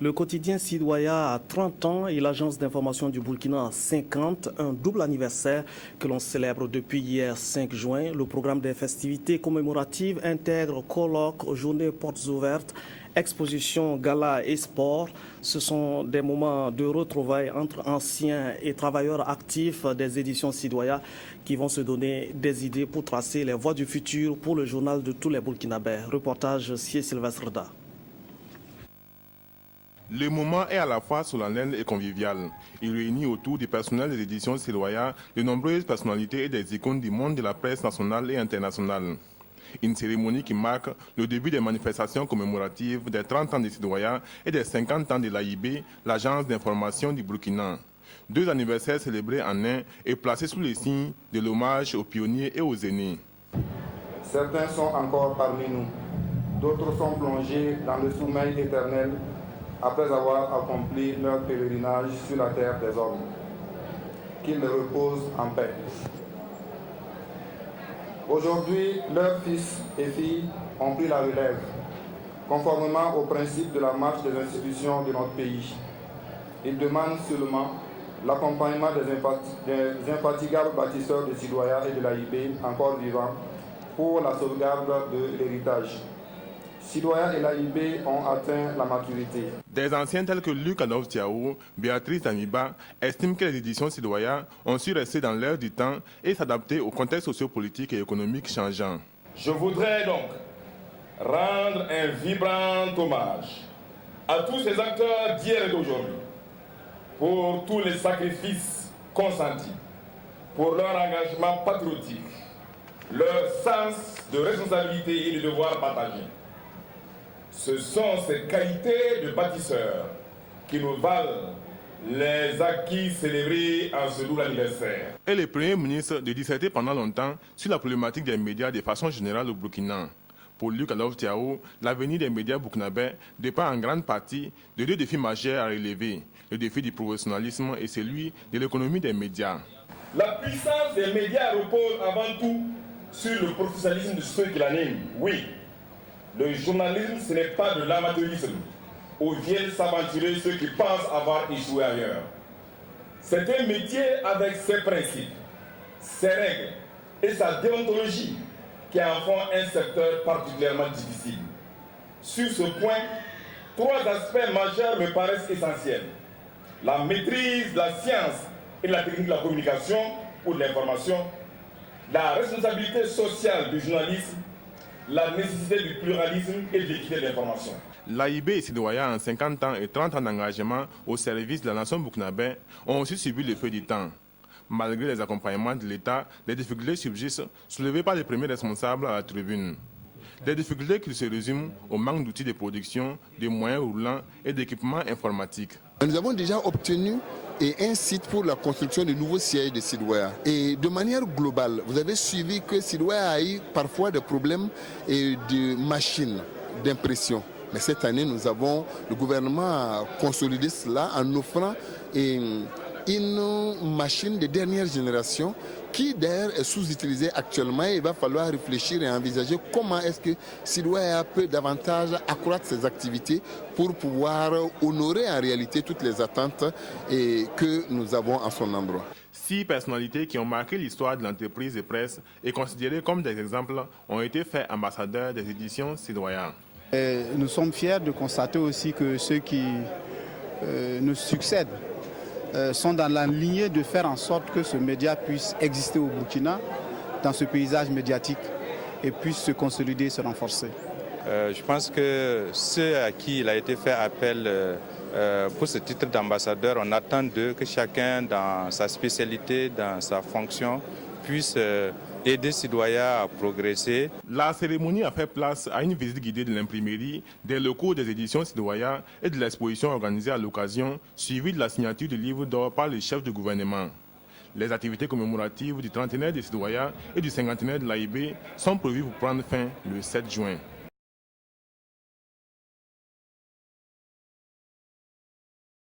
Le quotidien Sidoya a 30 ans et l'agence d'information du Burkina a 50, un double anniversaire que l'on célèbre depuis hier 5 juin. Le programme des festivités commémoratives intègre colloques, journées portes ouvertes, expositions, galas et sports. Ce sont des moments de retrouvailles entre anciens et travailleurs actifs des éditions Sidoya qui vont se donner des idées pour tracer les voies du futur pour le journal de tous les Burkinabés. Reportage Sié Sylvestre Da. Le moment est à la fois solennel et convivial. Il réunit autour du personnel des éditions Sidoya de nombreuses personnalités et des icônes du monde de la presse nationale et internationale. Une cérémonie qui marque le début des manifestations commémoratives des 30 ans de Sidoya et des 50 ans de l'AIB, l'agence d'information du Burkina. Deux anniversaires célébrés en un et placés sous le signe de l'hommage aux pionniers et aux aînés. Certains sont encore parmi nous, d'autres sont plongés dans le sommeil éternel après avoir accompli leur pèlerinage sur la terre des hommes. Qu'ils reposent en paix. Aujourd'hui, leurs fils et filles ont pris la relève, conformément aux principes de la marche des institutions de notre pays. Ils demandent seulement l'accompagnement des infatigables bâtisseurs de Sidoya et de l'AIB encore vivants pour la sauvegarde de l'héritage. Sidoya et l'AIB ont atteint la maturité. Des anciens tels que Luc Adolphe-Tiao, Béatrice Damiba estiment que les éditions Sidoya ont su rester dans l'air du temps et s'adapter au contexte sociopolitique et économique changeant. Je voudrais donc rendre un vibrant hommage à tous ces acteurs d'hier et d'aujourd'hui pour tous les sacrifices consentis, pour leur engagement patriotique, leur sens de responsabilité et de devoir partagé. Ce sont ces qualités de bâtisseurs qui nous valent les acquis célébrés en ce double anniversaire. Et le Premier ministre de disserter pendant longtemps sur la problématique des médias de façon générale au Burkina. Pour Luc Adolphe-Tiao, l'avenir des médias burkinabés dépend en grande partie de deux défis majeurs à relever. Le défi du professionnalisme et celui de l'économie des médias. La puissance des médias repose avant tout sur le professionnalisme de ceux qui l'animent. Oui. Le journalisme, ce n'est pas de l'amateurisme, où viennent s'aventurer ceux qui pensent avoir échoué ailleurs. C'est un métier avec ses principes, ses règles et sa déontologie qui en font un secteur particulièrement difficile. Sur ce point, trois aspects majeurs me paraissent essentiels. La maîtrise de la science et de la technique de la communication ou de l'information, la responsabilité sociale du journalisme, la nécessité du pluralisme et de l'équité de l'information. L'AIB et Sidoya, en 50 ans et 30 ans d'engagement au service de la nation burkinabé, ont aussi subi le feu du temps. Malgré les accompagnements de l'État, les difficultés subsistent, soulevées par les premiers responsables à la tribune. Des difficultés qui se résument au manque d'outils de production, de moyens roulants et d'équipements informatiques. Nous avons déjà obtenu un site pour la construction de nouveaux sièges de Sidoya. Et de manière globale, vous avez suivi que Sidoya a eu parfois des problèmes de machines d'impression. Mais cette année, le gouvernement a consolidé cela en offrant une machine de dernière génération qui d'ailleurs est sous-utilisée actuellement. Il va falloir réfléchir et envisager comment est-ce que Sidoya peut davantage accroître ses activités pour pouvoir honorer en réalité toutes les attentes que nous avons en son endroit. 6 personnalités qui ont marqué l'histoire de l'entreprise de presse et considérées comme des exemples ont été faits ambassadeurs des éditions Sidoya. Nous sommes fiers de constater aussi que ceux qui nous succèdent sont dans la lignée de faire en sorte que ce média puisse exister au Burkina, dans ce paysage médiatique, et puisse se consolider, se renforcer. Je pense que ceux à qui il a été fait appel pour ce titre d'ambassadeur, on attend d'eux que chacun, dans sa spécialité, dans sa fonction, puisse aider Sidoya à progresser. La cérémonie a fait place à une visite guidée de l'imprimerie, des locaux des éditions Sidoya et de l'exposition organisée à l'occasion, suivie de la signature du livre d'or par les chefs du gouvernement. Les activités commémoratives du 30e de Sidoya et du 50e de l'AIB sont prévues pour prendre fin le 7 juin.